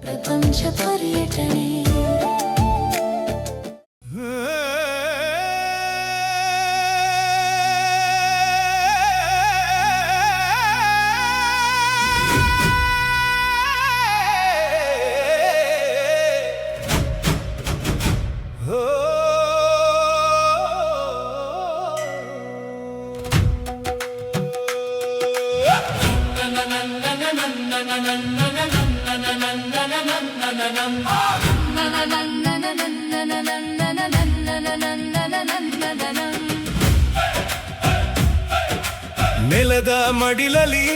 ಪ್ರಪಂಚ ಪರ್ಯಟನೆ ನೆಲದ ಮಡಿಲಲ್ಲಿ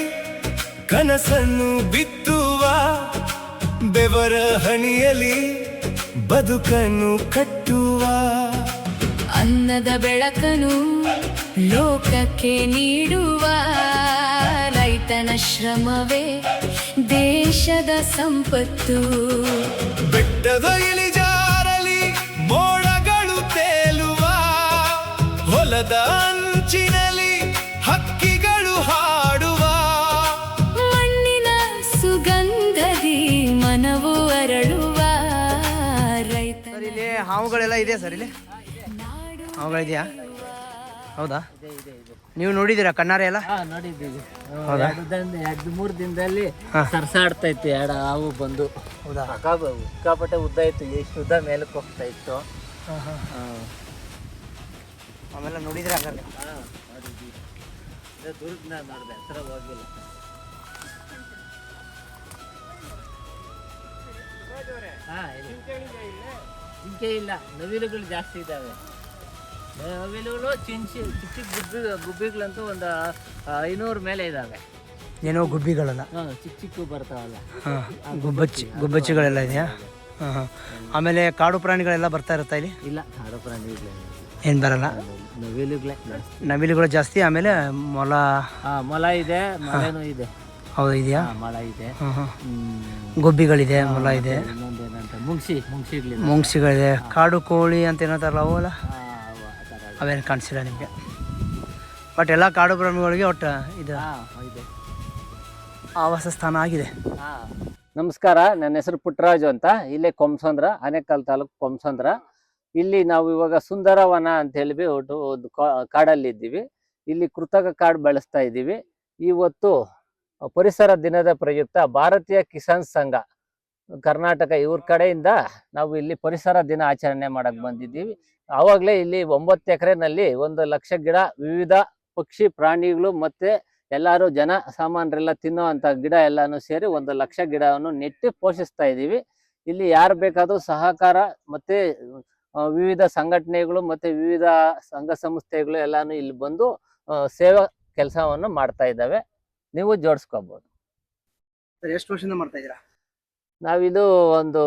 ಕನಸನ್ನು ಬಿತ್ತುವ ಬೆವರ ಹನಿಯಲಿ ಬದುಕನ್ನು ಕಟ್ಟುವ ಅನ್ನದ ಬೆಳಕನು ಲೋಕಕ್ಕೆ ನೀಡುವ ರೈತನ ಶ್ರಮವೇ ದೇಶದ ಸಂಪತ್ತು. ಬೆಟ್ಟದ ಇಳಿಜಾರಲಿ ಮೋಡಗಳು ತೇಲುವ ಹೊಲದ ಅಂಚಿನಲ್ಲಿ ಹಕ್ಕಿಗಳು ಹಾಡುವ ಮಣ್ಣಿನ ಸುಗಂಧದಿ ಮನವು ಅರಳುವ ರೈತ. ಇಲ್ಲಿ ಹಾವುಗಳೆಲ್ಲ ಇದೆ ಸರ್, ಇಲ್ಲಿ ಹಾವುಗಳಿದೆಯಾ? ಹೌದಾ? ನೀವು ನೋಡಿದ್ದೀರಾ ಕಣ್ಣಾರೆ ಎಲ್ಲ? ನೋಡಿದ್ದೀವಿ. ಎರಡು ಮೂರು ದಿನದಲ್ಲಿ ಸರ್ಸಾಡ್ತೈತಿ ಎರಡು ಹಾವು ಬಂದು. ಹೌದಾ? ಸಿಕ್ಕಾಪಟ್ಟೆ ಉದ್ದ ಇತ್ತು, ಎಷ್ಟು ಉದ್ದ ಮೇಲಕ್ಕೆ ಹೋಗ್ತಾ ಇತ್ತು. ಆಮೇಲೆ ನೋಡಿದ್ರೆ ಹಾಗಾದ್ರೆ ನೋಡಿದ್ದೀವಿ. ದುರ್ಗನ ನೋಡಿದೆ, ಹತ್ರ ಹೋಗಿಲ್ಲ. ಜಿಂಕೆ ಇಲ್ಲ, ನವಿಲುಗಳು ಜಾಸ್ತಿ ಇದ್ದಾವೆ. ನವಿಲುಗಳು ಚಿಕ್ಕ ಚಿಕ್ಕ ಗುಬ್ಬಿಗಳಂತೂ ಒಂದು 500 ಮೇಲೆ ಇದ್ದಾವೆ. ಏನೋ ಗುಬ್ಬಿಗಳಲ್ಲ, ಚಿಕ್ಕ ಚಿಕ್ಕ ಬರ್ತಾವಲ್ಲ, ಗುಬ್ಬಚ್ಚಿಗಳೆಲ್ಲ ಇದೆಯಾ? ಆಮೇಲೆ ಕಾಡು ಪ್ರಾಣಿಗಳೆಲ್ಲ ಬರ್ತಾ ಇರುತ್ತಾ ಇಲ್ಲಿ? ಇಲ್ಲ, ಕಾಡು ಪ್ರಾಣಿಗಳೇ ಏನು ಬರಲ್ಲ, ನವಿಲುಗಳು ಜಾಸ್ತಿ. ಆಮೇಲೆ ಮೊಲ ಇದೆ, ಮೊಲೆನೂ ಇದೆ. ಹೌದು, ಇದೆಯಾ? ಮೊಲ ಇದೆ, ಗುಬ್ಬಿಗಳಿದೆ, ಮೊಲ ಇದೆ, ಇನ್ನೊಂದೇನಂತ ಮುಂಗ್ಸಿಗಳಿದೆ, ಕಾಡು ಕೋಳಿ ಅಂತ ಏನಂತಾರಲ್ಲ ಅವು ಅಲ್ಲ, ಅವೇನು ಕಾಣಿಸಿಲ್ಲ ನಿಮಗೆ. ಬಟ್ ಎಲ್ಲ ಕಾಡು ಪ್ರಾಣಿಗಳಿಗೆ ಒಟ್ಟು ಇದು ಆವಾಸ ಸ್ಥಾನ ಆಗಿದೆ. ನಮಸ್ಕಾರ, ನನ್ನ ಹೆಸರು ಪುಟ್ಟರಾಜು ಅಂತ. ಇಲ್ಲೇ ಕೊಂಸಂದ್ರ, ಆನೇಕಲ್ ತಾಲೂಕು ಕೊಂಸಂದ್ರ. ಇಲ್ಲಿ ನಾವು ಇವಾಗ ಸುಂದರವನ ಅಂತ ಹೇಳಿ ಒಂದು ಕಾಡಲ್ಲಿ ಇದ್ದೀವಿ. ಇಲ್ಲಿ ಕೃತಕ ಕಾಡು ಬೆಳೆಸ್ತಾ ಇದ್ದೀವಿ. ಇವತ್ತು ಪರಿಸರ ದಿನದ ಪ್ರಯುಕ್ತ ಭಾರತೀಯ ಕಿಸಾನ್ ಸಂಘ ಕರ್ನಾಟಕ ಇವ್ರ ಕಡೆಯಿಂದ ನಾವು ಇಲ್ಲಿ ಪರಿಸರ ದಿನ ಆಚರಣೆ ಮಾಡಕ್ ಬಂದಿದ್ದೀವಿ. ಆವಾಗಲೇ ಇಲ್ಲಿ 9 ಎಕರೆನಲ್ಲಿ 1 ಲಕ್ಷ ಗಿಡ, ವಿವಿಧ ಪಕ್ಷಿ ಪ್ರಾಣಿಗಳು ಮತ್ತೆ ಎಲ್ಲರೂ ಜನ ಸಾಮಾನ್ಯರೆಲ್ಲ ತಿನ್ನೋ ಅಂತ ಗಿಡ ಎಲ್ಲಾನು ಸೇರಿ 1 ಲಕ್ಷ ಗಿಡವನ್ನು ನೆಟ್ಟು ಪೋಷಿಸ್ತಾ ಇದ್ದೀವಿ. ಇಲ್ಲಿ ಯಾರು ಬೇಕಾದ್ರೂ ಸಹಕಾರ ಮತ್ತೆ ವಿವಿಧ ಸಂಘಟನೆಗಳು ಮತ್ತೆ ವಿವಿಧ ಸಂಘ ಸಂಸ್ಥೆಗಳು ಎಲ್ಲಾನು ಇಲ್ಲಿ ಬಂದು ಸೇವಾ ಕೆಲಸವನ್ನು ಮಾಡ್ತಾ ಇದ್ದಾವೆ. ನೀವು ಜೋಡಿಸ್ಕೋಬಹುದು. ಎಷ್ಟು ವರ್ಷದಿಂದ ಮಾಡ್ತಾ ಇದ್ದೀರಾ? ನಾವಿದು ಒಂದು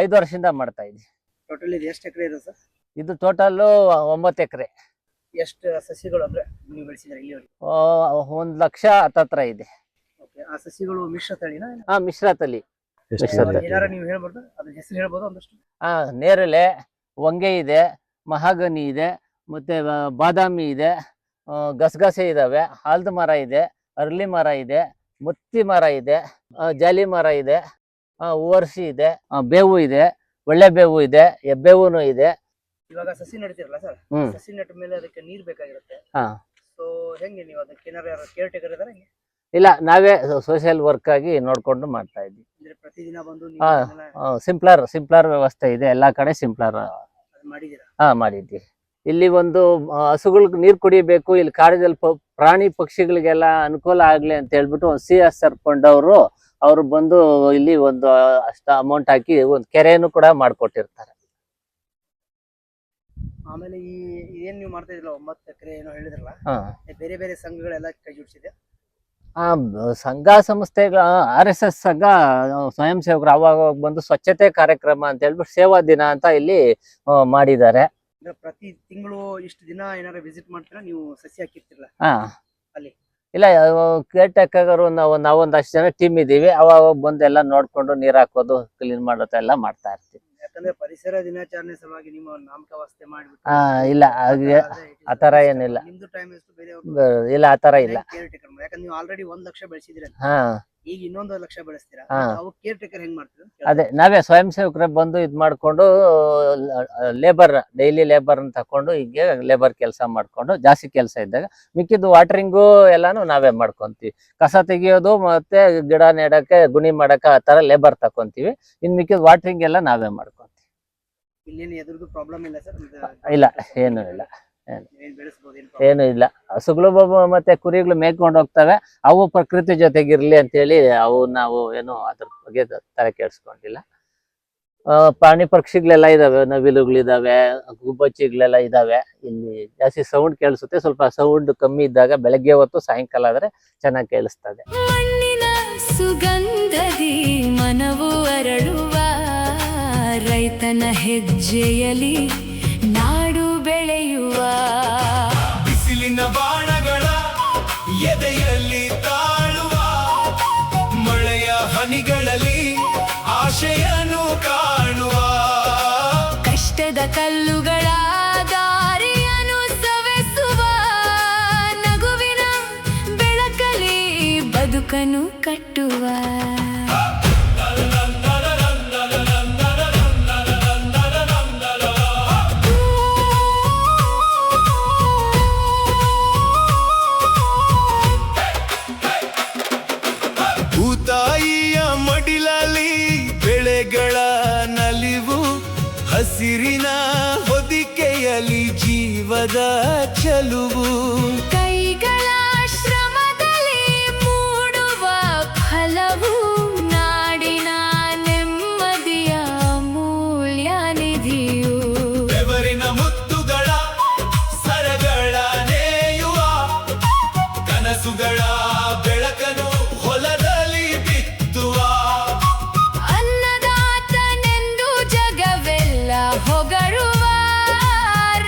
5 ವರ್ಷದಿಂದ ಮಾಡ್ತಾ ಇದ್ದೀವಿ. ಟೋಟಲ್ ಇದು ಎಷ್ಟು ಎಕರೆ ಇದೆ ಸರ್? ಇದು ಟೋಟಲ್ 9 ಎಕರೆ. ಎಷ್ಟು ಸಸಿಗಳು ಅಂದ್ರೆ ನೀವು ಬೆಳೆಸಿದ್ರೆ ಇಲ್ಲಿವರೆಗೆ? 1 ಲಕ್ಷ ಹತ್ತತ್ರ ಇದೆ. ಆ ಸಸಿಗಳು ಮಿಶ್ರ ತಳಿನಾ? ಮಿಶ್ರ ತಳಿ. ಏನಾರ ನೀವು ಹೇಳ್ಬೋದು, ಅದ್ರ ಹೆಸರು ಹೇಳ್ಬೋದು ಒಂದಷ್ಟು? ನೇರಳೆ, ಹೊಂಗೆ ಇದೆ, ಮಹಾಗನಿ ಇದೆ, ಮತ್ತೆ ಬಾದಾಮಿ ಇದೆ, ಗಸಗಸೆ ಇದಾವೆ, ಆಲದ ಮರ ಇದೆ, ಅರಳಿ ಮರ ಇದೆ, ಮುತ್ತಿ ಮರ ಇದೆ, ಜಾಲಿ ಮರ ಇದೆ, ಹೂವರ್ಸಿ ಇದೆ, ಬೇವು ಇದೆ, ಒಳ್ಳೆ ಬೇವು ಇದೆ, ಎಬ್ಬೇವು ಇದೆ. ಇವಾಗ ಸಸಿ ನೆಡ್ತಿರಲ್ಲ ಸರ್, ಸಸಿ ನೆಟ್ಟ ಮೇಲೆ ಅದಕ್ಕೆ ನೀರ್ ಬೇಕಾಗಿರುತ್ತೆ. ಸೊ ಹೆಂಗೆ ನೀವು ಅದಕ್ಕೆ ಏನಾರ ಕೇರ್ ಟೇಕರ್ ಇದಾರೆ? ಇಲ್ಲ, ನಾವೇ ಸೋಷಿಯಲ್ ವರ್ಕ್ ಆಗಿ ನೋಡ್ಕೊಂಡು ಮಾಡ್ತಾ ಇದ್ವಿ. ಅಂದ್ರೆ ಪ್ರತಿದಿನ ಬಂದು ಸಿಂಪ್ಲರ್ ವ್ಯವಸ್ಥೆ ಇದೆ, ಎಲ್ಲಾ ಕಡೆ ಸಿಂಪ್ಲರ್ ಮಾಡಿದ್ದೀರಾ? ಮಾಡಿದ್ವಿ. ಇಲ್ಲಿ ಒಂದು ಹಸುಗಳಿಗೆ ನೀರು ಕುಡಿಬೇಕು, ಇಲ್ಲಿ ಕಾಡದಲ್ಲಿ ಪ್ರಾಣಿ ಪಕ್ಷಿಗಳಿಗೆಲ್ಲ ಅನುಕೂಲ ಆಗ್ಲಿ ಅಂತ ಹೇಳ್ಬಿಟ್ಟು ಒಂದು CSR ಫಂಡ್ ಅವರು ಬಂದು ಇಲ್ಲಿ ಒಂದು ಅಷ್ಟು ಅಮೌಂಟ್ ಹಾಕಿ ಒಂದು ಕೆರೆಯನ್ನು ಕೂಡ ಮಾಡ್ಕೊಟ್ಟಿರ್ತಾರೆ. ಆಮೇಲೆ ಏನ್ ನೀವು ಮಾಡ್ತಾ ಇದ್ರಲ್ಲ 9 ಎಕರೆ ಏನೋ ಹೇಳಿದ್ರಲ್ಲ, ಬೇರೆ ಬೇರೆ ಸಂಘಗಳೆಲ್ಲ ಕೈ ಜೋಡಿಸಿದೆ? ಸಂಘ ಸಂಸ್ಥೆಗಳ RSS ಸಂಘ ಸ್ವಯಂ ಸೇವಕರು ಅವಾಗ ಬಂದು ಸ್ವಚ್ಛತೆ ಕಾರ್ಯಕ್ರಮ ಅಂತ ಹೇಳ್ಬಿಟ್ಟು ಸೇವಾ ದಿನ ಅಂತ ಇಲ್ಲಿ ಮಾಡಿದ್ದಾರೆ. ಪ್ರತಿ ತಿಂಗಳು ಇಷ್ಟು ದಿನ ಏನಾರ ವಿಸಿಟ್ ಮಾಡ್ತೀರಾ ನೀವು? ಸಸಿ ಹಾಕಿರ್ತಿರಲ್ಲ ಅಲ್ಲಿ? ಇಲ್ಲ, ಕೇರ್ ಟೇಕರ್ ನಾವೊಂದಷ್ಟು ಜನ ಟೀಮ್ ಇದೀವಿ. ಅವಾಗ ಬಂದು ಎಲ್ಲ ನೋಡ್ಕೊಂಡು ನೀರ್ ಹಾಕೋದು, ಕ್ಲೀನ್ ಮಾಡೋದು ಎಲ್ಲ ಮಾಡ್ತಾ ಇರ್ತೀವಿ. ಯಾಕಂದ್ರೆ ಪರಿಸರ ದಿನಾಚರಣೆ ಸಲುವಾಗಿ ನಿಮ್ಮ ನಾಮಕಾವಸ್ಥೆ ಮಾಡ್ಬಿಟ್ಟು ಇಲ್ಲ, ಆತರ ಏನಿಲ್ಲ. ನಿಮ್ದು ಟೈಮ್ ಎಷ್ಟು ಬೇರೆ ಇಲ್ಲ, ಆತರ ಇಲ್ಲ. ಯಾಕಂದ್ರೆ ನೀವು ಆಲ್ರೆಡಿ 1 ಲಕ್ಷ ಬೆಳೆಸಿದ್ರಿ. ಈಗ ಇನ್ನೊಂದು ಲಕ್ಷ ಬೆಳೆಸ್ತೀರಾ, ಹಾ. ಅವು ಕೇರ್ ಟೇಕರ್ ಹೆಂಗ್ ಮಾಡ್ತೀರಾ? ಅದೇ ನಾವೇ ಸ್ವಯಂ ಸೇವಕರೇ ಬಂದು ಇದ್ ಮಾಡ್ಕೊಂಡು ಲೇಬರ್ ಡೈಲಿ ಲೇಬರ್ ತಕೊಂಡು ಹೀಗೆ ಲೇಬರ್ ಕೆಲಸ ಮಾಡ್ಕೊಂಡು ಜಾಸ್ತಿ ಕೆಲಸ ಇದ್ದಾಗ ಮಿಕ್ಕಿದ್ದು ವಾಟರಿಂಗು ಎಲ್ಲಾನು ನಾವೇ ಮಾಡ್ಕೊಂತೀವಿ. ಕಸ ತೆಗಿಯೋದು ಮತ್ತೆ ಗಿಡ ನೆಡಕ್ಕೆ ಗುಣಿ ಮಾಡಕ್ಕೆ ಆ ತರ ಲೇಬರ್ ತಕೊಂತೀವಿ. ಇನ್ ಮಿಕ್ಕಿದ್ದು ವಾಟರಿಂಗ್ ಎಲ್ಲ ನಾವೇ ಮಾಡ್ಕೊಂತೀವಿ. ಇಲ್ಲೇನು ಎದುರ್ದು ಪ್ರಾಬ್ಲಮ್ ಇಲ್ಲ ಸರ್? ಇಲ್ಲ, ಏನು ಇಲ್ಲ, ಬೆಳೆಸಬಹುದು ಏನು ಇಲ್ಲ. ಹಸುಗಳು ಮತ್ತೆ ಕುರಿಗಳು ಮೇಯ್ಕೊಂಡು ಹೋಗ್ತವೆ. ಅವು ಪ್ರಕೃತಿ ಜೊತೆಗಿರ್ಲಿ ಅಂತೇಳಿ ಅವು ನಾವು ಏನು ಅದ್ರ ಬಗ್ಗೆ ತಲೆ ಕೆಡಿಸ್ಕೊಂಡಿಲ್ಲ. ಪ್ರಾಣಿ ಪಕ್ಷಿಗಳೆಲ್ಲ ಇದಾವೆ, ನವಿಲುಗಳಿದಾವೆ, ಗುಬ್ಬಚ್ಚಿಗಳೆಲ್ಲ ಇದಾವೆ. ಇಲ್ಲಿ ಜಾಸ್ತಿ ಸೌಂಡ್ ಕೇಳಿಸುತ್ತೆ. ಸ್ವಲ್ಪ ಸೌಂಡ್ ಕಮ್ಮಿ ಇದ್ದಾಗ ಬೆಳಗ್ಗೆ ಹೊತ್ತು ಸಾಯಂಕಾಲ ಆದ್ರೆ ಚೆನ್ನಾಗಿ ಕೇಳಿಸ್ತದೆ. ಮಣ್ಣಿನ ಸುಗಂಧದಿ ಮನವು ಅರಳುವ ರೈತನ ಹೆಜ್ಜೆಯಲಿ ನಾಡು ಬೆಳೆಯುವ ಬಿಸಿಲಿನ ಬಾಣಗಳ ಎದೆಯಲ್ಲಿ ತಾಳುವ ಮಳೆಯ ಹನಿಗಳಲ್ಲಿ ಆಶೆಯನ್ನು ಕಾಣುವ ಕಷ್ಟದ ಕಲ್ಲುಗಳ ದಾರಿಯನ್ನು ಸವೆಸುವ ನಗುವಿನ ಬೆಳಕಲಿ ಬದುಕನ್ನು ಕಟ್ಟುವ ಭೂತಾಯಿಯ ಮಡಿಲಲ್ಲಿ ಬೆಳೆಗಳ ನಲಿವು ಹಸಿರಿನ ಹೊದಿಕೆಯಲ್ಲಿ ಜೀವದ ಚಲುವು ಕೈಗಳ ಶ್ರಮದಲ್ಲಿ ಮೂಡುವ ಫಲವು ನಾಡಿನ ನೆಮ್ಮದಿಯ ಅಮೂಲ್ಯ ನಿಧಿಯು ಬೆವರಿನ ಮುತ್ತುಗಳ ಸರಗಳ ನೇಯುವ ಕನಸುಗಳ ಬೆಳಕನು ಹೊಲದಲ್ಲಿ ಬಿತ್ತುವ ಅನ್ನದಾತನೆಂದು ಜಗವೆಲ್ಲ ಹೊಗಳುವ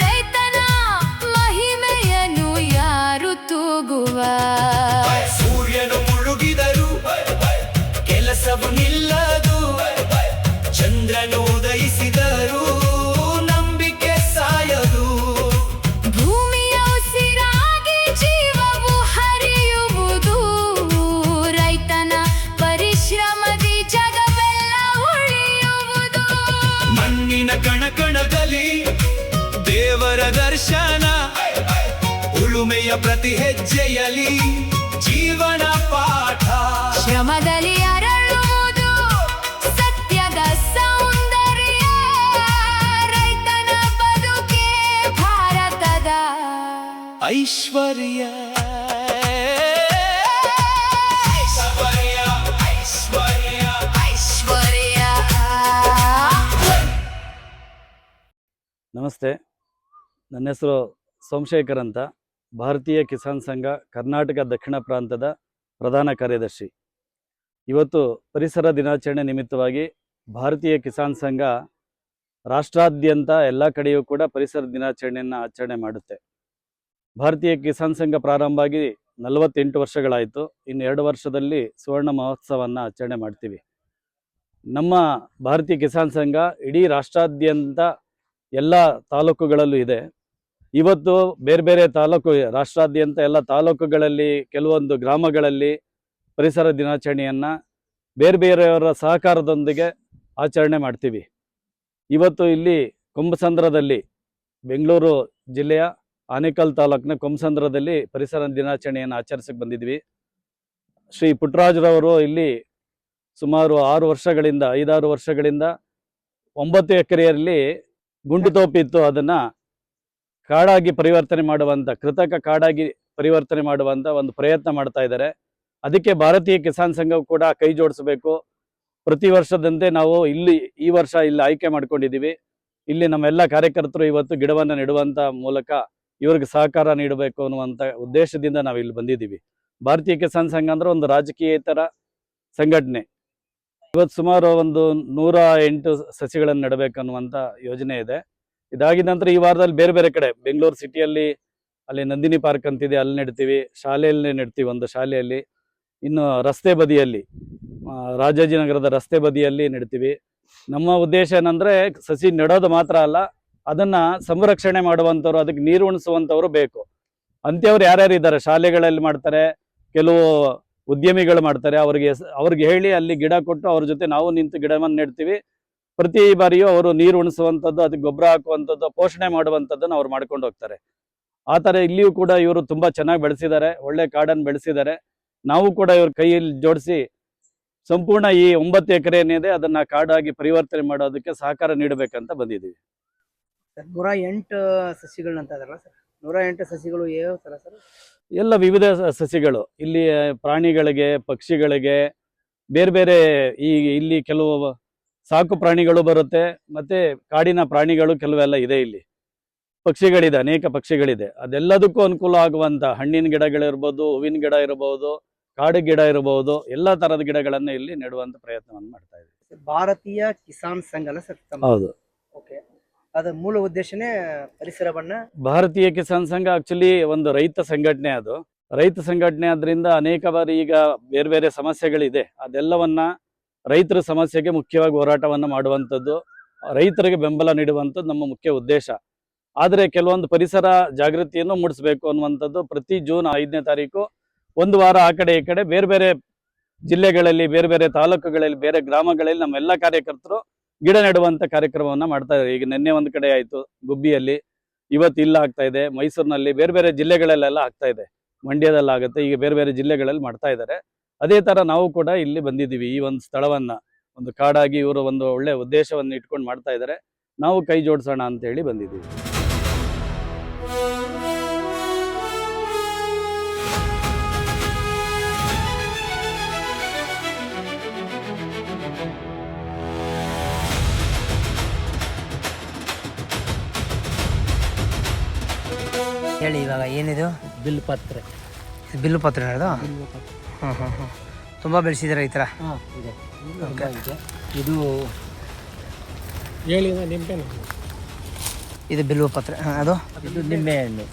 ರೈತನ ಮಹಿಮೆಯನ್ನು ಯಾರು ತೂಗುವ ಸೂರ್ಯನು ಮುಳುಗಿದರು ಕೆಲಸವು ನಿಲ್ಲದು ಚಂದ್ರನು ಉದಯಿಸಿದರು ನಂಬಿಕೆ ಸಾಯದು ಭೂಮಿಯ ಉಸಿರಾಗಿ ಜೀವವು ಹರಿಯುವುದು ರೈತನ ಪರಿಶ್ರಮದಿ ಜಗವೆಲ್ಲ ಉಳಿಯುವುದು ಮಣ್ಣಿನ ಕಣಕಣದಲ್ಲಿ ದೇವರ ದರ್ಶನ ಉಳುಮೆಯ ಪ್ರತಿ ಹೆಜ್ಜೆಯಲ್ಲಿ ಜೀವನ ಪಾಠ ಶ್ರಮದಲ್ಲಿ ಅರಳುವುದು ಸತ್ಯದ ಸೌಂದರ್ಯ ರೈತನ ಬದುಕೆ ಭಾರತದ ಐಶ್ವರ್ಯ ಐಶ್ವರ್ಯ ಐಶ್ವರ್ಯ ಐಶ್ವರ್ಯ. ನಮಸ್ತೆ, ನನ್ನ ಹೆಸರು ಸೋಮಶೇಖರ್ ಅಂತ, ಭಾರತೀಯ ಕಿಸಾನ್ ಸಂಘ ಕರ್ನಾಟಕ ದಕ್ಷಿಣ ಪ್ರಾಂತದ ಪ್ರಧಾನ ಕಾರ್ಯದರ್ಶಿ. ಇವತ್ತು ಪರಿಸರ ದಿನಾಚರಣೆ ನಿಮಿತ್ತವಾಗಿ ಭಾರತೀಯ ಕಿಸಾನ್ ಸಂಘ ರಾಷ್ಟ್ರಾದ್ಯಂತ ಎಲ್ಲ ಕಡೆಯೂ ಕೂಡ ಪರಿಸರ ದಿನಾಚರಣೆಯನ್ನು ಆಚರಣೆ ಮಾಡುತ್ತೆ. ಭಾರತೀಯ ಕಿಸಾನ್ ಸಂಘ ಪ್ರಾರಂಭ ಆಗಿ 48 ವರ್ಷಗಳಾಯಿತು. ಇನ್ನು 2 ವರ್ಷದಲ್ಲಿ ಸುವರ್ಣ ಮಹೋತ್ಸವವನ್ನು ಆಚರಣೆ ಮಾಡ್ತೀವಿ. ನಮ್ಮ ಭಾರತೀಯ ಕಿಸಾನ್ ಸಂಘ ಇಡೀ ರಾಷ್ಟ್ರಾದ್ಯಂತ ಎಲ್ಲ ತಾಲೂಕುಗಳಲ್ಲೂ ಇದೆ. ಇವತ್ತು ಬೇರೆ ಬೇರೆ ತಾಲೂಕು, ರಾಷ್ಟ್ರಾದ್ಯಂತ ಎಲ್ಲ ತಾಲೂಕುಗಳಲ್ಲಿ, ಕೆಲವೊಂದು ಗ್ರಾಮಗಳಲ್ಲಿ ಪರಿಸರ ದಿನಾಚರಣೆಯನ್ನು ಬೇರೆ ಬೇರೆಯವರ ಸಹಕಾರದೊಂದಿಗೆ ಆಚರಣೆ ಮಾಡ್ತೀವಿ. ಇವತ್ತು ಇಲ್ಲಿ ಕೊಂಬಸಂದ್ರದಲ್ಲಿ, ಬೆಂಗಳೂರು ಜಿಲ್ಲೆಯ ಆನೇಕಲ್ ತಾಲೂಕಿನ ಕೊಂಬಸಂದ್ರದಲ್ಲಿ ಪರಿಸರ ದಿನಾಚರಣೆಯನ್ನು ಆಚರಿಸಕ್ಕೆ ಬಂದಿದ್ವಿ. ಶ್ರೀ ಪುಟ್ಟರಾಜರವರು ಇಲ್ಲಿ ಸುಮಾರು 5-6 ವರ್ಷಗಳಿಂದ 9 ಎಕರೆಯಲ್ಲಿ ಗುಂಡುತೋಪಿತ್ತು. ಅದನ್ನು ಕಾಡಾಗಿ ಪರಿವರ್ತನೆ ಮಾಡುವಂಥ, ಕೃತಕ ಕಾಡಾಗಿ ಪರಿವರ್ತನೆ ಮಾಡುವಂಥ ಒಂದು ಪ್ರಯತ್ನ ಮಾಡ್ತಾ ಇದ್ದಾರೆ. ಅದಕ್ಕೆ ಭಾರತೀಯ ಕಿಸಾನ್ ಸಂಘವು ಕೂಡ ಕೈ ಜೋಡಿಸಬೇಕು. ಪ್ರತಿ ವರ್ಷದಂತೆ ನಾವು ಈ ವರ್ಷ ಇಲ್ಲಿ ಆಯ್ಕೆ ಮಾಡ್ಕೊಂಡಿದ್ದೀವಿ. ಇಲ್ಲಿ ನಮ್ಮೆಲ್ಲ ಕಾರ್ಯಕರ್ತರು ಇವತ್ತು ಗಿಡವನ್ನು ನೆಡುವಂಥ ಮೂಲಕ ಇವ್ರಿಗೆ ಸಹಕಾರ ನೀಡಬೇಕು ಅನ್ನುವಂಥ ಉದ್ದೇಶದಿಂದ ನಾವು ಇಲ್ಲಿ ಬಂದಿದ್ದೀವಿ. ಭಾರತೀಯ ಕಿಸಾನ್ ಸಂಘ ಅಂದ್ರೆ ಒಂದು ರಾಜಕೀಯೇತರ ಸಂಘಟನೆ. ಇವತ್ತು ಸುಮಾರು ಒಂದು 108 ಸಸಿಗಳನ್ನು ನೆಡಬೇಕನ್ನುವಂಥ ಯೋಜನೆ ಇದೆ. ಇದಾಗಿದ ನಂತರ ಈ ವಾರದಲ್ಲಿ ಬೇರೆ ಬೇರೆ ಕಡೆ, ಬೆಂಗಳೂರು ಸಿಟಿಯಲ್ಲಿ ಅಲ್ಲಿ ನಂದಿನಿ ಪಾರ್ಕ್ ಅಂತಿದೆ, ಅಲ್ಲಿ ನೆಡ್ತೀವಿ. ಶಾಲೆಯಲ್ಲಿ ನೆಡ್ತೀವಿ, ಒಂದು ಶಾಲೆಯಲ್ಲಿ. ಇನ್ನು ರಸ್ತೆ ಬದಿಯಲ್ಲಿ, ರಾಜಾಜಿನಗರದ ರಸ್ತೆ ಬದಿಯಲ್ಲಿ ನೆಡ್ತೀವಿ. ನಮ್ಮ ಉದ್ದೇಶ ಏನಂದರೆ ಸಸಿ ನೆಡೋದು ಮಾತ್ರ ಅಲ್ಲ, ಅದನ್ನು ಸಂರಕ್ಷಣೆ ಮಾಡುವಂಥವ್ರು, ಅದಕ್ಕೆ ನೀರು ಉಣಿಸುವಂಥವ್ರು ಬೇಕು. ಅಂಥವ್ರು ಯಾರ್ಯಾರು ಇದ್ದಾರೆ, ಶಾಲೆಗಳಲ್ಲಿ ಮಾಡ್ತಾರೆ, ಕೆಲವು ಉದ್ಯಮಿಗಳು ಮಾಡ್ತಾರೆ. ಅವ್ರಿಗೆ ಹೇಳಿ ಅಲ್ಲಿ ಗಿಡ ಕೊಟ್ಟು ಅವ್ರ ಜೊತೆ ನಾವು ನಿಂತು ಗಿಡವನ್ನು ನೆಡ್ತೀವಿ. ಪ್ರತಿ ಬಾರಿಯೂ ಅವರು ನೀರು ಉಣಿಸುವಂಥದ್ದು, ಅದಕ್ಕೆ ಗೊಬ್ಬರ ಹಾಕುವಂಥದ್ದು, ಪೋಷಣೆ ಮಾಡುವಂಥದ್ದನ್ನು ಅವ್ರು ಮಾಡ್ಕೊಂಡು ಹೋಗ್ತಾರೆ. ಆ ಥರ ಇಲ್ಲಿಯೂ ಕೂಡ ಇವರು ತುಂಬಾ ಚೆನ್ನಾಗಿ ಬೆಳೆಸಿದ್ದಾರೆ, ಒಳ್ಳೆ ಕಾಡನ್ನು ಬೆಳೆಸಿದ್ದಾರೆ. ನಾವು ಕೂಡ ಇವ್ರ ಕೈಯಲ್ಲಿ ಜೋಡಿಸಿ ಸಂಪೂರ್ಣ ಈ 9 ಎಕರೆ ಏನಿದೆ ಅದನ್ನ ಕಾಡಾಗಿ ಪರಿವರ್ತನೆ ಮಾಡೋದಕ್ಕೆ ಸಹಕಾರ ನೀಡಬೇಕಂತ ಬಂದಿದ್ದೀವಿ. 108 ಸಸಿಗಳನ್ನ ಅಂತ ಅದಲ್ಲ ಸರ್? 108 ಸಸಿಗಳು ಯಾವ ಥರ ಸರ್? ಎಲ್ಲ ವಿವಿಧ ಸಸಿಗಳು ಇಲ್ಲಿ ಪ್ರಾಣಿಗಳಿಗೆ, ಪಕ್ಷಿಗಳಿಗೆ, ಬೇರೆ ಬೇರೆ ಇಲ್ಲಿ ಕೆಲವು ಸಾಕು ಪ್ರಾಣಿಗಳು ಬರುತ್ತೆ, ಮತ್ತೆ ಕಾಡಿನ ಪ್ರಾಣಿಗಳು ಕೆಲವೆಲ್ಲ ಇದೆ. ಇಲ್ಲಿ ಪಕ್ಷಿಗಳಿದೆ, ಅನೇಕ ಪಕ್ಷಿಗಳಿದೆ. ಅದೆಲ್ಲದಕ್ಕೂ ಅನುಕೂಲ ಆಗುವಂತ ಹಣ್ಣಿನ ಗಿಡಗಳಿರ್ಬೋದು, ಹೂವಿನ ಗಿಡ ಇರಬಹುದು, ಕಾಡು ಗಿಡ ಇರಬಹುದು, ಎಲ್ಲಾ ತರದ ಗಿಡಗಳನ್ನ ಇಲ್ಲಿ ನೆಡುವಂತ ಪ್ರಯತ್ನವನ್ನು ಮಾಡ್ತಾ ಇದ್ದೀವಿ. ಭಾರತೀಯ ಕಿಸಾನ್ ಸಂಘ ಅಲ್ಲ ಸರ್? ಹೌದು. ಓಕೆ, ಅದ ಮೂಲ ಉದ್ದೇಶನೇ ಪರಿಸರವನ್ನ. ಭಾರತೀಯ ಕಿಸಾನ್ ಸಂಘ ಆಕ್ಚುಲಿ ಒಂದು ರೈತ ಸಂಘಟನೆ. ಅದು ರೈತ ಸಂಘಟನೆ ಆದ್ರಿಂದ ಅನೇಕ ಬಾರಿ ಈಗ ಬೇರೆ ಬೇರೆ ಸಮಸ್ಯೆಗಳಿದೆ, ಅದೆಲ್ಲವನ್ನ ರೈತರ ಸಮಸ್ಯೆಗೆ ಮುಖ್ಯವಾಗಿ ಹೋರಾಟವನ್ನು ಮಾಡುವಂಥದ್ದು, ರೈತರಿಗೆ ಬೆಂಬಲ ನೀಡುವಂಥದ್ದು ನಮ್ಮ ಮುಖ್ಯ ಉದ್ದೇಶ. ಆದರೆ ಕೆಲವೊಂದು ಪರಿಸರ ಜಾಗೃತಿಯನ್ನು ಮೂಡಿಸಬೇಕು ಅನ್ನುವಂಥದ್ದು ಪ್ರತಿ ಜೂನ್ 5ನೇ ತಾರೀಕು ಒಂದು ವಾರ ಆ ಕಡೆ ಈ ಕಡೆ ಬೇರೆ ಬೇರೆ ಜಿಲ್ಲೆಗಳಲ್ಲಿ, ಬೇರೆ ಬೇರೆ ತಾಲೂಕುಗಳಲ್ಲಿ, ಬೇರೆ ಗ್ರಾಮಗಳಲ್ಲಿ ನಮ್ಮೆಲ್ಲ ಕಾರ್ಯಕರ್ತರು ಗಿಡ ನೆಡುವಂಥ ಕಾರ್ಯಕ್ರಮವನ್ನು ಮಾಡ್ತಾ ಇದ್ದಾರೆ. ಈಗ ನಿನ್ನೆ ಒಂದು ಕಡೆ ಆಯಿತು ಗುಬ್ಬಿಯಲ್ಲಿ, ಇವತ್ತು ಇಲ್ಲ ಆಗ್ತಾ ಇದೆ, ಮೈಸೂರಿನಲ್ಲಿ, ಬೇರೆ ಬೇರೆ ಜಿಲ್ಲೆಗಳಲ್ಲೆಲ್ಲ ಆಗ್ತಾ ಇದೆ, ಮಂಡ್ಯದಲ್ಲಿ ಆಗುತ್ತೆ, ಈಗ ಬೇರೆ ಬೇರೆ ಜಿಲ್ಲೆಗಳಲ್ಲಿ ಮಾಡ್ತಾ ಇದ್ದಾರೆ. ಅದೇ ಥರ ನಾವು ಕೂಡ ಇಲ್ಲಿ ಬಂದಿದ್ದೀವಿ. ಈ ಒಂದು ಸ್ಥಳವನ್ನು ಒಂದು ಕಾಡಾಗಿ ಇವರು ಒಂದು ಒಳ್ಳೆ ಉದ್ದೇಶವನ್ನು ಇಟ್ಕೊಂಡು ಮಾಡ್ತಾ ಇದ್ದಾರೆ, ನಾವು ಕೈ ಜೋಡಿಸೋಣ ಅಂತ ಹೇಳಿ ಬಂದಿದ್ದೀವಿ. ಹೇಳಿ ಇವಾಗ ಏನಿದು? ಬಿಲ್ಪತ್ರೆ. ಬಿಲ್ಲು ಪತ್ರ ಅದು? ಹಾಂ ಹಾಂ ಹಾಂ. ತುಂಬ ಬೆಳೆಸಿದ್ದೀರಾ ಈ ಥರ? ಇದೆ. ಇದು ನಿಂಬೆ. ಇದು ಬಿಲ್ವ ಪತ್ರ. ಅದು ಇದು ನಿಂಬೆ ಹಣ್ಣು.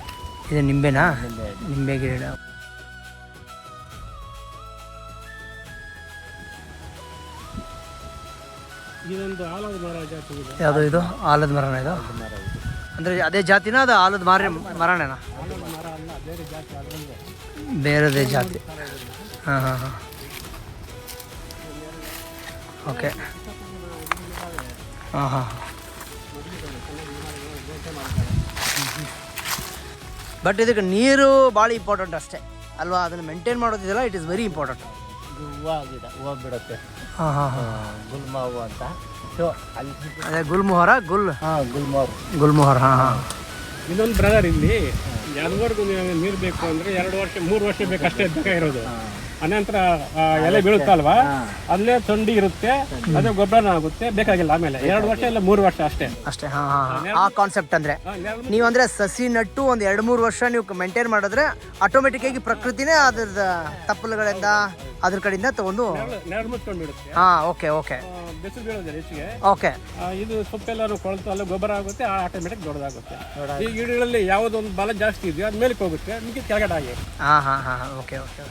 ಇದು ನಿಂಬೆನಾ? ನಿಂಬೆ ಗಿಡ. ಇದೊಂದು ಆಲದ ಮರ ಜಾತಿ ಇದೆ. ಯಾವುದು ಇದು? ಆಲದ ಮರನ ಇದು? ಅಂದರೆ ಅದೇ ಜಾತಿನ ಅದು ಆಲದ ಮರನೇನಾ? ಮರ ಅಲ್ಲ, ಬೇರೆ ಜಾತಿ. ಅದರಿಂದ ಬೇರೆದೇ ಜಾತಿ. ಹಾಂ ಹಾಂ ಹಾಂ. ಓಕೆ. ಹಾಂ ಹಾಂ. ಬಟ್ ಇದಕ್ಕೆ ನೀರು ಭಾಳ ಇಂಪಾರ್ಟೆಂಟ್ ಅಷ್ಟೇ ಅಲ್ವಾ? ಅದನ್ನು ಮೇಂಟೈನ್ ಮಾಡೋದಿದೆಯಲ್ಲ, ಇಟ್ ಇಸ್ ವೆರಿ ಇಂಪಾರ್ಟೆಂಟ್. ಇದು ಹೂವು ಗಿಡ, ಹೂವು ಬಿಡುತ್ತೆ. ಹಾಂ ಹಾಂ ಹಾಂ. ಗುಲ್ಮ ಹೂವು ಅಂತ. ಅದೇ ಗುಲ್ಮೋಹರ. ಗುಲ್ಮೋಹರ. ಹಾಂ ಹಾಂ. ಇನ್ನೊಂದು ಬ್ರದರ್, ಇಲ್ಲಿ ಯಾವ್ದವರೆಗೂ ನೀರು ಬೇಕು ಅಂದರೆ 2 ವರ್ಷ 3 ವರ್ಷ ಬೇಕಷ್ಟೇ ಬೇಕಾಗಿರೋದು. ಅನಂತರ ಎಲೆ ಬೀಳುತ್ತಲ್ವಾ, ಅಲ್ಲೇ ತೊಂಡಿ ಇರುತ್ತೆ, ಅದೇ ಗೊಬ್ಬರನ ಆಗುತ್ತೆ, ಬೇಕಾಗಿಲ್ಲ. ಆಮೇಲೆ 2 ವರ್ಷ ಇಲ್ಲ 3 ವರ್ಷ ಅಷ್ಟೇ. ಹಾಂ ಹಾಂ. ಆ ಕಾನ್ಸೆಪ್ಟ್ ಅಂದರೆ ನೀವು ಅಂದರೆ ಸಸಿ ನಟ್ಟು ಒಂದು 2-3 ವರ್ಷ ನೀವು ಮೇಂಟೈನ್ ಮಾಡಿದ್ರೆ ಆಟೋಮೆಟಿಕ್ಕಾಗಿ ಪ್ರಕೃತಿನೇ ಅದ್ರದ್ದು ತಪ್ಪಲುಗಳಿಂದ ಅದ್ರ ಕಡೆಯಿಂದ ತಗೊಂಡು ನೆರಳು ಮುಚ್ಕೊಂಡು ಬಿಡುತ್ತೆ. ಹಾಂ. Okay okay. ಬಿಸಿಲು ಬೀಳೋದಿಲ್ಲ ಹೆಚ್ಚಿಗೆ. ಓಕೆ. ಇದು ಸೊಪ್ಪೆಲ್ಲರೂ ಕೊಳ್ತು ಅಲ್ಲ ಗೊಬ್ಬರ ಆಗುತ್ತೆ, ಆಟೋಮೆಟಿಕ್ ದೊಡ್ಡದಾಗುತ್ತೆ. ಈ ಗಿಡಗಳಲ್ಲಿ ಯಾವುದೊಂದು ಬಲ ಜಾಸ್ತಿ ಇದೆಯೋ ಅದು ಮೇಲಕ್ಕೆ ಹೋಗುತ್ತೆ, ನಿಮಗೆ ಕೆಳಗಡೆ ಆಗಿ. ಹಾಂ ಹಾಂ ಹಾಂ. Okay okay.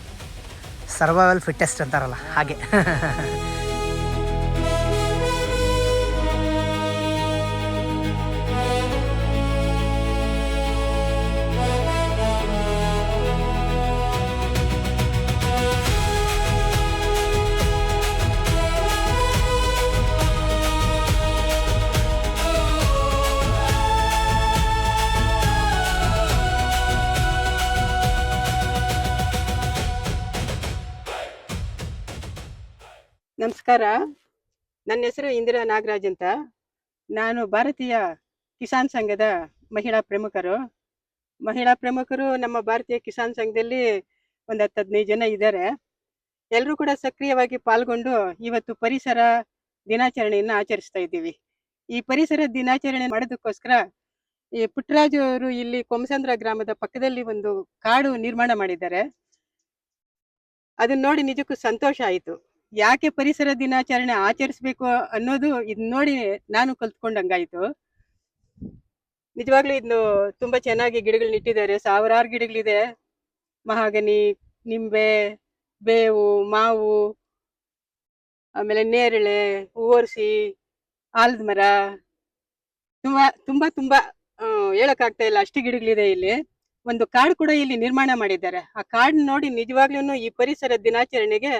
ಸರ್ವೈವಲ್ ಫಿಟ್ಟೆಸ್ಟ್ ಅಂತಾರಲ್ಲ ಹಾಗೆ. ನಮಸ್ಕಾರ, ನನ್ನ ಹೆಸರು ಇಂದಿರಾ ನಾಗರಾಜ್ ಅಂತ. ನಾನು ಭಾರತೀಯ ಕಿಸಾನ್ ಸಂಘದ ಮಹಿಳಾ ಪ್ರಮುಖರು. ನಮ್ಮ ಭಾರತೀಯ ಕಿಸಾನ್ ಸಂಘದಲ್ಲಿ ಒಂದು 10-15 ಜನ ಇದ್ದಾರೆ. ಎಲ್ಲರೂ ಕೂಡ ಸಕ್ರಿಯವಾಗಿ ಪಾಲ್ಗೊಂಡು ಇವತ್ತು ಪರಿಸರ ದಿನಾಚರಣೆಯನ್ನು ಆಚರಿಸ್ತಾ ಇದ್ದೀವಿ. ಈ ಪರಿಸರ ದಿನಾಚರಣೆ ಮಾಡೋದಕ್ಕೋಸ್ಕರ ಈ ಪುಟ್ಟರಾಜು ಅವರು ಇಲ್ಲಿ ಕೊಂಸಂದ್ರ ಗ್ರಾಮದ ಪಕ್ಕದಲ್ಲಿ ಒಂದು ಕಾಡು ನಿರ್ಮಾಣ ಮಾಡಿದ್ದಾರೆ. ಅದನ್ನ ನೋಡಿ ನಿಜಕ್ಕೂ ಸಂತೋಷ ಆಯಿತು. ಯಾಕೆ ಪರಿಸರ ದಿನಾಚರಣೆ ಆಚರಿಸ್ಬೇಕು ಅನ್ನೋದು ಇದನ್ನ ನೋಡಿ ನಾನು ಕಲ್ತ್ಕೊಂಡಂಗಾಯ್ತು. ನಿಜವಾಗ್ಲೂ ಇದನ್ನು ತುಂಬಾ ಚೆನ್ನಾಗಿ ಗಿಡಗಳನ್ನ ಇಟ್ಟಿದ್ದಾರೆ. 1000 ಗಿಡಗಳಿದೆ. ಮಹಾಗನಿ, ನಿಂಬೆ, ಬೇವು, ಮಾವು, ಆಮೇಲೆ ನೇರಳೆ, ಹೂವರ್ಸಿ, ಆಲದ ಮರ, ತುಂಬಾ ತುಂಬಾ ತುಂಬಾ ಹೇಳಕ್ಕಾಗ್ತಾ ಇಲ್ಲ, ಅಷ್ಟು ಗಿಡಗಳಿದೆ ಇಲ್ಲಿ. ಒಂದು ಕಾಡು ಕೂಡ ಇಲ್ಲಿ ನಿರ್ಮಾಣ ಮಾಡಿದ್ದಾರೆ. ಆ ಕಾಡು ನೋಡಿ ನಿಜವಾಗ್ಲೂ ಈ ಪರಿಸರ ದಿನಾಚರಣೆಗೆ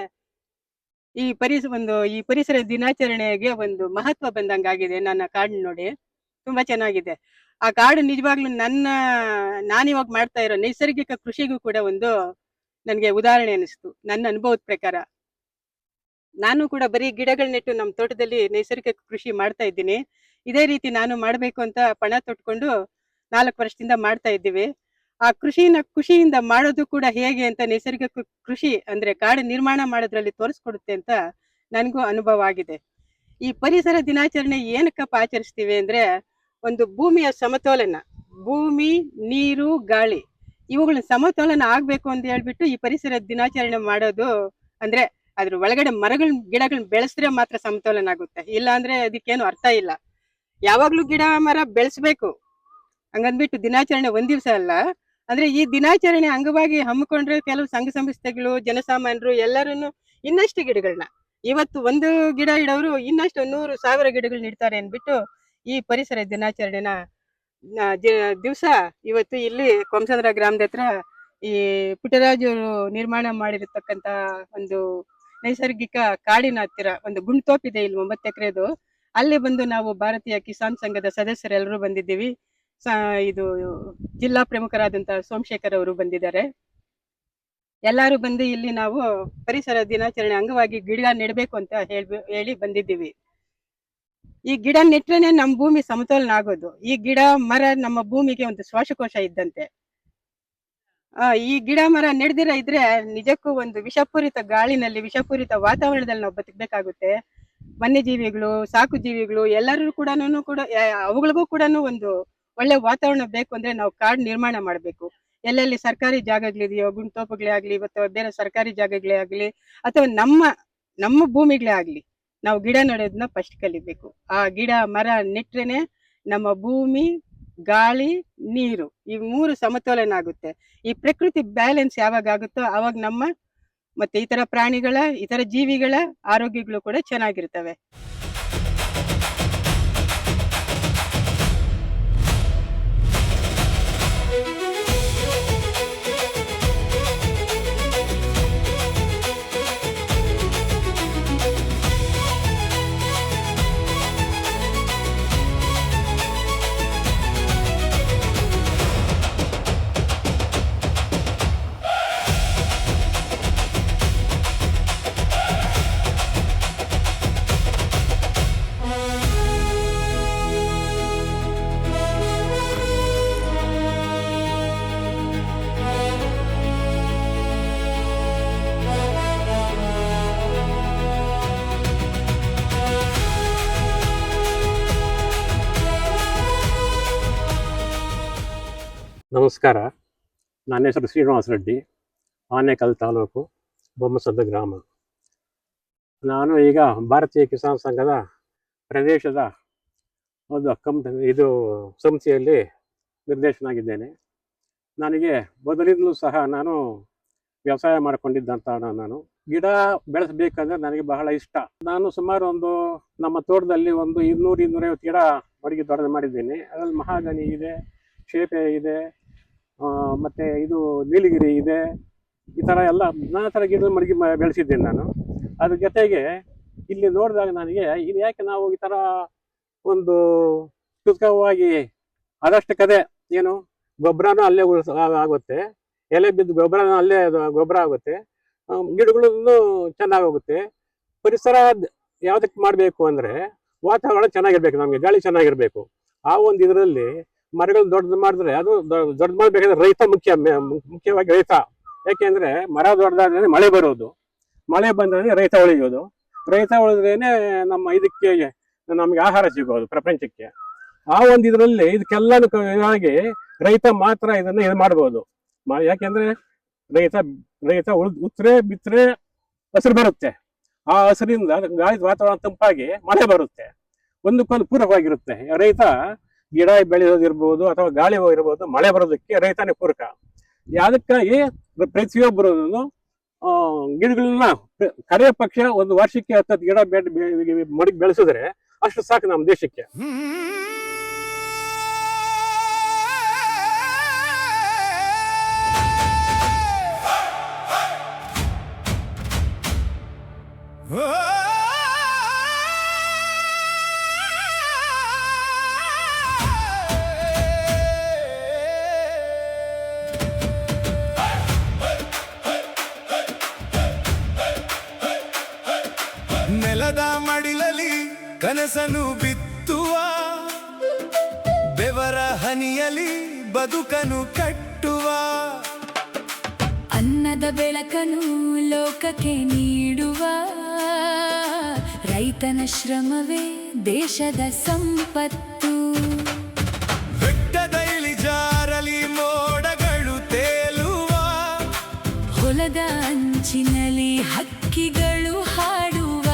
ಈ ಪರಿಸರ ದಿನಾಚರಣೆಗೆ ಒಂದು ಮಹತ್ವ ಬಂದಂಗಾಗಿದೆ. ನನ್ನ ಕಾಡು ನೋಡಿ ತುಂಬಾ ಚೆನ್ನಾಗಿದೆ. ಆ ಕಾಡು ನಿಜವಾಗ್ಲೂ ನಾನಿವಾಗ ಮಾಡ್ತಾ ಇರೋ ನೈಸರ್ಗಿಕ ಕೃಷಿಗೂ ಕೂಡ ಒಂದು ನನಗೆ ಉದಾಹರಣೆ ಅನಿಸ್ತು ನನ್ನ ಅನುಭವದ ಪ್ರಕಾರ. ನಾನು ಕೂಡ ಬರೀ ಗಿಡಗಳು ನೆಟ್ಟು ನಮ್ಮ ತೋಟದಲ್ಲಿ ನೈಸರ್ಗಿಕ ಕೃಷಿ ಮಾಡ್ತಾ ಇದ್ದೀನಿ. ಇದೇ ರೀತಿ ನಾನು ಮಾಡಬೇಕು ಅಂತ ಪಣ ತೊಟ್ಕೊಂಡು 4 ವರ್ಷದಿಂದ ಮಾಡ್ತಾ ಇದ್ದೀವಿ. ಆ ಖುಷಿಯಿಂದ ಮಾಡೋದು ಕೂಡ ಹೇಗೆ ಅಂತ ನೈಸರ್ಗಿಕ ಕೃಷಿ ಅಂದ್ರೆ ಕಾಡು ನಿರ್ಮಾಣ ಮಾಡೋದ್ರಲ್ಲಿ ತೋರಿಸ್ಕೊಡುತ್ತೆ ಅಂತ ನನಗೂ ಅನುಭವ ಆಗಿದೆ. ಈ ಪರಿಸರ ದಿನಾಚರಣೆ ಏನಕ್ಕಪ್ಪ ಆಚರಿಸ್ತೀವಿ ಅಂದ್ರೆ, ಒಂದು ಭೂಮಿಯ ಸಮತೋಲನ, ಭೂಮಿ, ನೀರು, ಗಾಳಿ ಇವುಗಳ ಸಮತೋಲನ ಆಗ್ಬೇಕು ಅಂತ ಹೇಳ್ಬಿಟ್ಟು ಈ ಪರಿಸರ ದಿನಾಚರಣೆ ಮಾಡೋದು. ಅಂದ್ರೆ ಅದ್ರ ಒಳಗಡೆ ಗಿಡಗಳನ್ನ ಬೆಳೆಸಿದ್ರೆ ಮಾತ್ರ ಸಮತೋಲನ ಆಗುತ್ತೆ, ಇಲ್ಲ ಅಂದ್ರೆ ಅದಕ್ಕೇನು ಅರ್ಥ ಇಲ್ಲ. ಯಾವಾಗ್ಲೂ ಗಿಡ ಮರ ಬೆಳೆಸ್ಬೇಕು ಹಂಗಂದ್ಬಿಟ್ಟು ದಿನಾಚರಣೆ ಒಂದ್ ದಿವಸ ಅಲ್ಲ. ಅಂದ್ರೆ ಈ ದಿನಾಚರಣೆ ಅಂಗವಾಗಿ ಹಮ್ಮಿಕೊಂಡ್ರೆ ಕೆಲವು ಸಂಘ ಸಂಸ್ಥೆಗಳು, ಜನಸಾಮಾನ್ಯರು ಎಲ್ಲರೂ ಇನ್ನಷ್ಟು ಗಿಡಗಳನ್ನ, ಇವತ್ತು ಒಂದು ಗಿಡ ಇಡೋರು ಇನ್ನಷ್ಟು 100,000 ಗಿಡಗಳು ನೆಡ್ತಾರೆ ಅನ್ಬಿಟ್ಟು ಈ ಪರಿಸರ ದಿನಾಚರಣೆನ ದಿವಸ ಇವತ್ತು ಇಲ್ಲಿ ಕೊಂಸಂದ್ರ ಗ್ರಾಮದ ಹತ್ರ ಈ ಪುಟ್ಟರಾಜರು ನಿರ್ಮಾಣ ಮಾಡಿರತಕ್ಕಂತ ಒಂದು ನೈಸರ್ಗಿಕ ಕಾಡಿನ ಹತ್ತಿರ ಒಂದು ಗುಂಡ್ತೋಪಿದೆ ಇಲ್ಲಿ 9 ಎಕರೆದು. ಅಲ್ಲಿ ಬಂದು ನಾವು ಭಾರತೀಯ ಕಿಸಾನ್ ಸಂಘದ ಸದಸ್ಯರೆಲ್ಲರೂ ಬಂದಿದ್ದೀವಿ. ಇದು ಜಿಲ್ಲಾ ಪ್ರಮುಖರಾದಂತಹ ಸೋಮಶೇಖರ್ ಅವರು ಬಂದಿದ್ದಾರೆ. ಎಲ್ಲರೂ ಬಂದು ಇಲ್ಲಿ ನಾವು ಪರಿಸರ ದಿನಾಚರಣೆ ಅಂಗವಾಗಿ ಗಿಡ ನೆಡಬೇಕು ಅಂತ ಹೇಳಿ ಬಂದಿದ್ದೀವಿ. ಈ ಗಿಡ ನೆಟ್ರೇನೆ ನಮ್ಮ ಭೂಮಿ ಸಮತೋಲನ ಆಗೋದು. ಈ ಗಿಡ ಮರ ನಮ್ಮ ಭೂಮಿಗೆ ಒಂದು ಶ್ವಾಸಕೋಶ ಇದ್ದಂತೆ. ಈ ಗಿಡ ಮರ ನೆಡ್ದಿರ ಇದ್ರೆ ನಿಜಕ್ಕೂ ಒಂದು ವಿಷಪೂರಿತ ಗಾಳಿನಲ್ಲಿ, ವಿಷಪೂರಿತ ವಾತಾವರಣದಲ್ಲಿ ನಾವು ಬದುಕಬೇಕಾಗುತ್ತೆ. ವನ್ಯಜೀವಿಗಳು, ಸಾಕು ಜೀವಿಗಳು ಎಲ್ಲರೂ ಕೂಡ ಅವುಗಳಿಗೂ ಕೂಡ ಒಂದು ಒಳ್ಳೆ ವಾತಾವರಣ ಬೇಕು ಅಂದ್ರೆ ನಾವು ಕಾಡು ನಿರ್ಮಾಣ ಮಾಡಬೇಕು. ಎಲ್ಲೆಲ್ಲಿ ಸರ್ಕಾರಿ ಜಾಗಗಳಿದೆಯೋ, ಗುಂಡ್ತೋಪುಗಳೇ ಆಗ್ಲಿ, ಅಥವಾ ಬೇರೆ ಸರ್ಕಾರಿ ಜಾಗಗಳೇ ಆಗ್ಲಿ, ಅಥವಾ ನಮ್ಮ ಭೂಮಿಗಳೇ ಆಗ್ಲಿ, ನಾವು ಗಿಡ ನೆಡೋದನ್ನ ಫಸ್ಟ್ ಕಲಿಬೇಕು. ಆ ಗಿಡ ಮರ ನೆಟ್ರೇನೆ ನಮ್ಮ ಭೂಮಿ, ಗಾಳಿ, ನೀರು ಈ 3 ಸಮತೋಲನ ಆಗುತ್ತೆ. ಈ ಪ್ರಕೃತಿ ಬ್ಯಾಲೆನ್ಸ್ ಯಾವಾಗ ಆಗುತ್ತೋ ಅವಾಗ ನಮ್ಮ ಮತ್ತೆ ಇತರ ಪ್ರಾಣಿಗಳ, ಇತರ ಜೀವಿಗಳ ಆರೋಗ್ಯಗಳು ಕೂಡ ಚೆನ್ನಾಗಿರ್ತವೆ. ನಮಸ್ಕಾರ, ನನ್ನ ಹೆಸರು ಶ್ರೀನಿವಾಸ ರೆಡ್ಡಿ, ಆನೇಕಲ್ ತಾಲೂಕು, ಬೊಮ್ಮಸಂದ್ರ ಗ್ರಾಮ. ನಾನು ಈಗ ಭಾರತೀಯ ಕಿಸಾನ್ ಸಂಘದ ಪ್ರದೇಶದ ಒಂದು ಸಂಸ್ಥೆಯಲ್ಲಿ ನಿರ್ದೇಶನಾಗಿದ್ದೇನೆ. ನನಗೆ ಮೊದಲಿಂದಲೂ ಸಹ ನಾನು ವ್ಯವಸಾಯ ಮಾಡಿಕೊಂಡಿದ್ದಂಥ ನಾನು ಗಿಡ ಬೆಳೆಸಬೇಕಂದ್ರೆ ನನಗೆ ಬಹಳ ಇಷ್ಟ. ನಾನು ಸುಮಾರು ನಮ್ಮ ತೋಟದಲ್ಲಿ 200-250 ಗಿಡ ಮಡಿಗೆ ತೋಟ ಮಾಡಿದ್ದೀನಿ. ಅದರಲ್ಲಿ ಮಹಾಗನಿ ಇದೆ, ಶೇಪೆ ಇದೆ, ಮತ್ತು ಇದು ನೀಲಗಿರಿ ಇದೆ. ಈ ಥರ ಎಲ್ಲ ನಾನಾ ಥರ ಗಿಡ ಮಡಿಗೆ ಬೆಳೆಸಿದ್ದೇನೆ ನಾನು. ಅದ್ರ ಜೊತೆಗೆ ಇಲ್ಲಿ ನೋಡಿದಾಗ ನನಗೆ ಇದು ಯಾಕೆ ನಾವು ಈ ಥರ ಒಂದು ಕೃತಕವಾಗಿ ಅದಷ್ಟು ಕದೆ ಏನು ಗೊಬ್ಬರನೂ ಅಲ್ಲೇ ಆಗುತ್ತೆ, ಎಲೆ ಬಿದ್ದು ಗೊಬ್ಬರನೂ ಅಲ್ಲೇ ಗೊಬ್ಬರ ಆಗುತ್ತೆ, ಗಿಡಗಳನ್ನು ಚೆನ್ನಾಗೋಗುತ್ತೆ. ಪರಿಸರ ಯಾವುದಕ್ಕೆ ಮಾಡಬೇಕು ಅಂದರೆ ವಾತಾವರಣ ಚೆನ್ನಾಗಿರ್ಬೇಕು, ನಮಗೆ ಗಾಳಿ ಚೆನ್ನಾಗಿರ್ಬೇಕು. ಆ ಒಂದು ಇದರಲ್ಲಿ ಮರಗಳು ದೊಡ್ಡದು ಮಾಡಿದ್ರೆ, ಅದು ದೊಡ್ಡ ಮಾಡಬೇಕಾದ್ರೆ ರೈತ ಮುಖ್ಯವಾಗಿ ರೈತ. ಯಾಕೆಂದ್ರೆ ಮರ ದೊಡ್ಡದಾದ್ರೆ ಮಳೆ ಬರೋದು, ಮಳೆ ಬಂದ್ರೆ ರೈತ ಉಳಿಯೋದು, ರೈತ ಉಳಿದ್ರೇನೆ ನಮ್ಮ ಇದಕ್ಕೆ ನಮಗೆ ಆಹಾರ ಸಿಗೋದು ಪ್ರಪಂಚಕ್ಕೆ. ಆ ಒಂದು ಇದರಲ್ಲಿ ಇದಕ್ಕೆಲ್ಲನೂ ಹಾಗೆ ರೈತ ಮಾತ್ರ ಇದನ್ನ ಇದು ಮಾಡ್ಬೋದು. ಯಾಕೆಂದ್ರೆ ರೈತ ಉತ್ತರೆ ಬಿತ್ತರೆ ಹಸಿರು ಬರುತ್ತೆ. ಆ ಹಸಿರಿಂದ ಗಾಳಿ ವಾತಾವರಣ ತಂಪಾಗಿ ಮಳೆ ಬರುತ್ತೆ, ಒಂದಕ್ಕೊಂದು ಪೂರಕವಾಗಿರುತ್ತೆ. ರೈತ ಗಿಡ ಬೆಳೆಯೋದಿರ್ಬೋದು ಅಥವಾ ಗಾಳಿ ಇರ್ಬೋದು, ಮಳೆ ಬರೋದಕ್ಕೆ ರೈತನೇ ಪೂರಕ. ಅದಕ್ಕಾಗಿ ಪ್ರತಿಯೊಬ್ಬರು ಗಿಡಗಳನ್ನ ಕಡೆಯ ಪಕ್ಷ ಒಂದು ವರ್ಷಕ್ಕೆ 10 ಗಿಡ ಮಡಿಗೆ ಬೆಳೆಸಿದ್ರೆ ಅಷ್ಟು ಸಾಕು ನಮ್ಮ ದೇಶಕ್ಕೆ. ನೆಲದ ಮಡಿಲಲ್ಲಿ ಕನಸನ್ನು ಬಿತ್ತುವ, ಬೆವರ ಹನಿಯಲಿ ಬದುಕನು ಕಟ್ಟುವ, ಅನ್ನದ ಬೆಳಕನ್ನು ಲೋಕಕ್ಕೆ ನೀಡುವ ರೈತನ ಶ್ರಮವೇ ದೇಶದ ಸಂಪತ್ತು. ಬೆಟ್ಟದ ಇಳಿಜಾರಲಿ ಮೋಡಗಳು ತೇಲುವ, ಹೊಲದ ಅಂಚಿನಲ್ಲಿ ಹಕ್ಕಿಗಳು ಹಾಡುವ,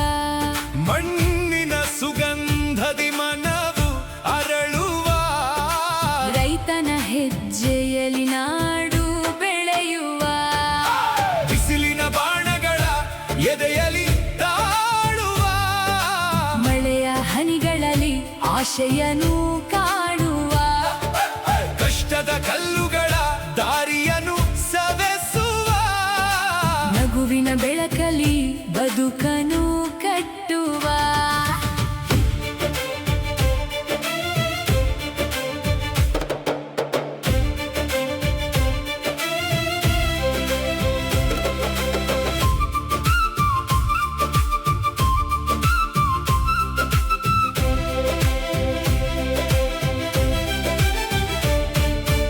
ಮಣ್ಣಿನ ಸುಗಂಧದಿ ಮನವು ಅರಳುವ, ರೈತನ ಹೆಜ್ಜೆಯಲ್ಲಿ ನಾಡು ಬೆಳೆಯುವ, ಬಿಸಿಲಿನ ಬಾಣಗಳ ಎದೆಯಲಿ ತಾಳುವ, ಮಳೆಯ ಹನಿಗಳಲ್ಲಿ ಆಶೆಯನ್ನು ಕಾಣುವ, ಕಷ್ಟದ ಕಲ್ಲುಗಳ ದಾರಿಯನ್ನು ಸವೆಸುವ, ನಗುವಿನ ಬೆಳಕಲ್ಲಿ ಬದುಕನು ಕಟ್ಟುವ.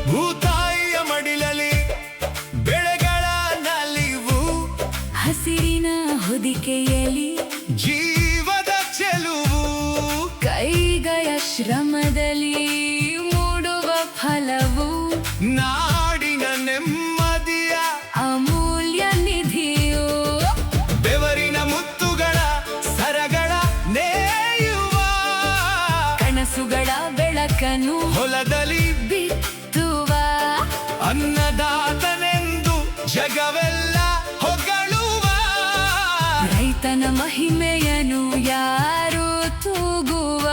ಭೂತಾಯಿಯ ಮಡಿಲಲ್ಲಿ ಬೆಳೆಗಳ ನಲಿವು, ಹಸಿರಿನ ಹೊದಿಕೆಯಲ್ಲಿ ಜೀವದ ಚೆಲುವು, ಕೈಗಳ ಶ್ರಮದಲ್ಲಿ ಮೂಡುವ ಫಲವು, ನಾಡಿನ ನೆಮ್ಮದಿಯ ಅಮೂಲ್ಯ ನಿಧಿಯು, ಬೆವರಿನ ಮುತ್ತುಗಳ ಸರಗಳ ನೇಯುವ, ಕನಸುಗಳ ಬೆಳಕನ್ನು ಹೊಲದಲ್ಲಿ ಬಿತ್ತುವ, ಅನ್ನದಾತನೆಂದು ಜಗವೆಲ್ಲ ಹೊಗಳುವ, ರೈತನ ಮಹಿಮೆಯನ್ನು ಯಾರು ತೂಗುವ.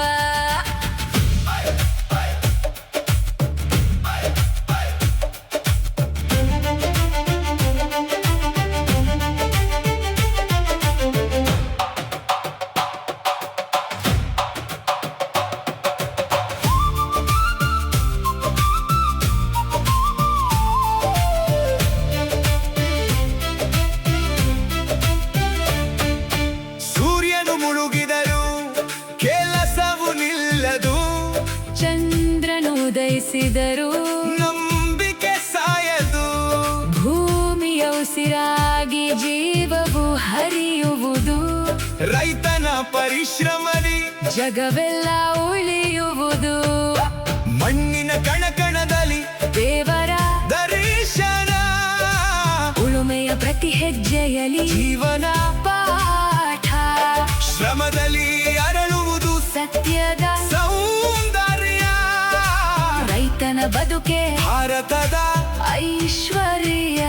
ಸೂರ್ಯನು ಮುಳುಗಿದರು ಕೆಲಸವು ನಿಲ್ಲದು, ಚಂದ್ರನು ಉದಯಿಸಿದರು ನಂಬಿಕೆ ಸಾಯದು, ಭೂಮಿಯ ಉಸಿರಾಗಿ ಜೀವವು ಹರಿಯುವುದು, ರೈತನ ಪರಿಶ್ರಮದಿ ಜಗವೆಲ್ಲ ಉಳಿಯುವುದು, ಮಣ್ಣಿನ ಕಣಕಣದಲ್ಲಿ ದೇವರ ದರ್ಶನ, ಉಳುಮೆಯ ಪ್ರತಿ ಹೆಜ್ಜೆಯಲ್ಲಿ ಜೀವನ ಪಾಠ, ಶ್ರಮದಲ್ಲಿ ಅರಳುವುದು ಸತ್ಯದ ಸೌಂದರ್ಯ, ರೈತನ ಬದುಕೆ ಭಾರತದ ಐಶ್ವರ್ಯ.